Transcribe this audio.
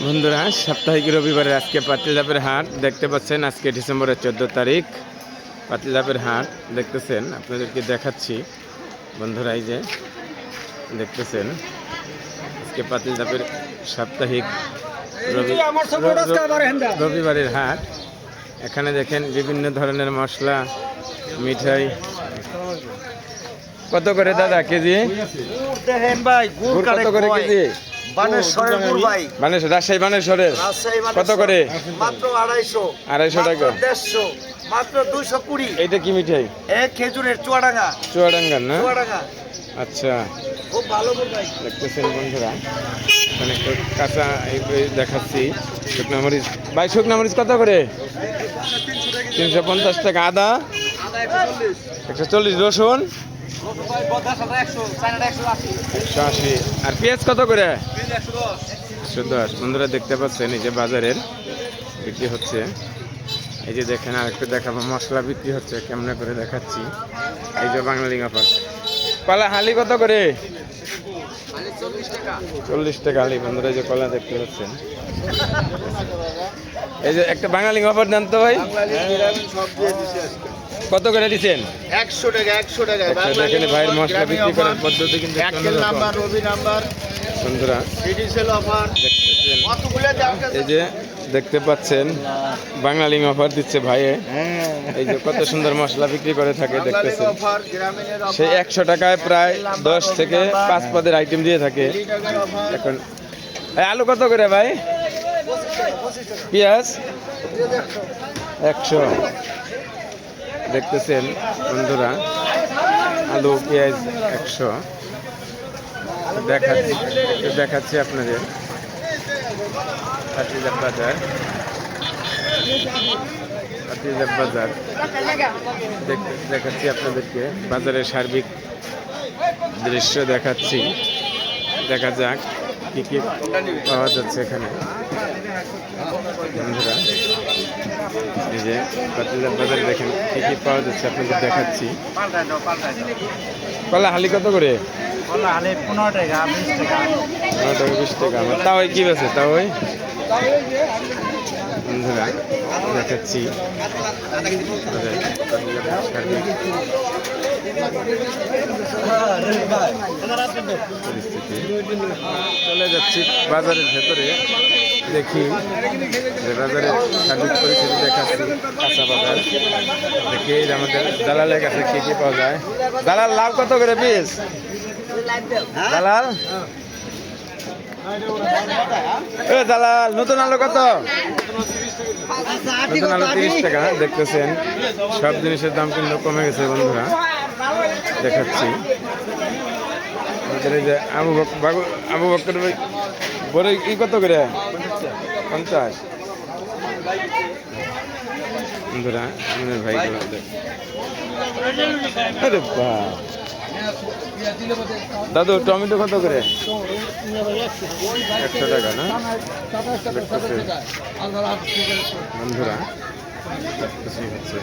বন্ধুরা, সাপ্তাহিক রবিবারের আজকে পাতিলধাপের হাট দেখতে পাচ্ছেন। আজকে ডিসেম্বরের 14 তারিখ পাতিলধাপের হাট দেখতেছেন, আপনাদেরকে দেখাচ্ছি। বন্ধুরা, এই যে দেখতেছেন আজকে পাতিলধাপের সাপ্তাহিক রবিবারের হাট। এখানে দেখেন বিভিন্ন ধরনের মশলা, মিঠাই। কত করে দাদা কেজি? কত করে কেজি? রাজশাহী বানেশ্বরের কত করে? মাত্র 250 টাকা। 150 মাত্র 220। এইটা কি মিঠাই? খেজুরের চুয়াডাঙ্গা। চুয়াডাঙ্গার না? চুয়াডাঙ্গা। আচ্ছা, খুব ভালো ভাই। দেখতেছেন বন্ধুরা, এখানে একটু কাঁচা দেখাচ্ছি। শুকনা মরিচ ভাই, শুকনা মরিচ কত করে? 350 টাকা। আদা 140। রসুন 180। আর পেঁয়াজ কত করে? 110। বন্ধুরা দেখতে পাচ্ছেন, এই যে বাজারের বিক্রি হচ্ছে। এই যে দেখেন, আর একটু দেখাবো মশলা বিক্রি হচ্ছে কেমনে করে দেখাচ্ছি। এই যে বাঙালি অফার কলা হালি কত করে? 40 টাকা হালি। বন্ধুরা, এই যে কলা দেখতে পাচ্ছেন। এই যে একটা বাঙালি অফার দেন তো ভাই, কত করে দিচ্ছেন? 100 টাকা। 100 টাকা। দেখেন ভাইয়ের মশলা বিক্রি করার পদ্ধতি কিন্তু নাম্বার, রবি নাম্বার। বন্ধুরা ডিজিটাল অফার দেখতেছেন, এই যে দেখতে পাচ্ছেন বাঙালি অফার দিচ্ছে ভাইয়ে। এই যে কত সুন্দর মশলা বিক্রি করে থাকে দেখতেছেন। সেই 100 টাকায় প্রায় 10 থেকে 5 পদের আইটেম দিয়ে থাকে। এখন আলু কত করে ভাই? পেঁয়াজ 100। দেখতেছেন বন্ধুরা, আলু পেঁয়াজ 100 দেখাচ্ছি আপনাদের। পাতিলধাপ বাজার দেখাচ্ছি আপনাদেরকে। বাজারের সার্বিক দৃশ্য দেখাচ্ছি। দেখা যাক কি কি পাওয়া যাচ্ছে এখানে। বন্ধুরা, এই যে পাতিলধাপ বাজারে দেখেন কি কি পাওয়া যাচ্ছে আপনাদের দেখাচ্ছি। কলা হালি কত করে? 15 টাকা, 20 টাকা। 15 টাকা 20 টাকা। তাও কি বেছে? তাও বন্ধুরা দেখাচ্ছি পরিস্থিতি। চলে যাচ্ছি বাজারের ভেতরে, দেখি যে বাজারের সার্বিক পরিস্থিতি দেখাচ্ছি। কাঁচা বাজার দেখি আমাদের দালালের কাছে কি কি পাওয়া যায়। দালাল লাভ কত করে পিস? দালাল দালাল নতুন আলু কত? নতুন আলু 30 টাকা। দেখতেছেন সব জিনিসের দাম কিন্তু কমে গেছে। বন্ধুরা দেখাচ্ছি আমাদের এই যে আবু বকর বড় কি কত করে? 50। বন্ধুরা আমাদের ভাইগুলো দাদু টমেটো কত করে? 100 টাকা না? বন্ধুরা হচ্ছে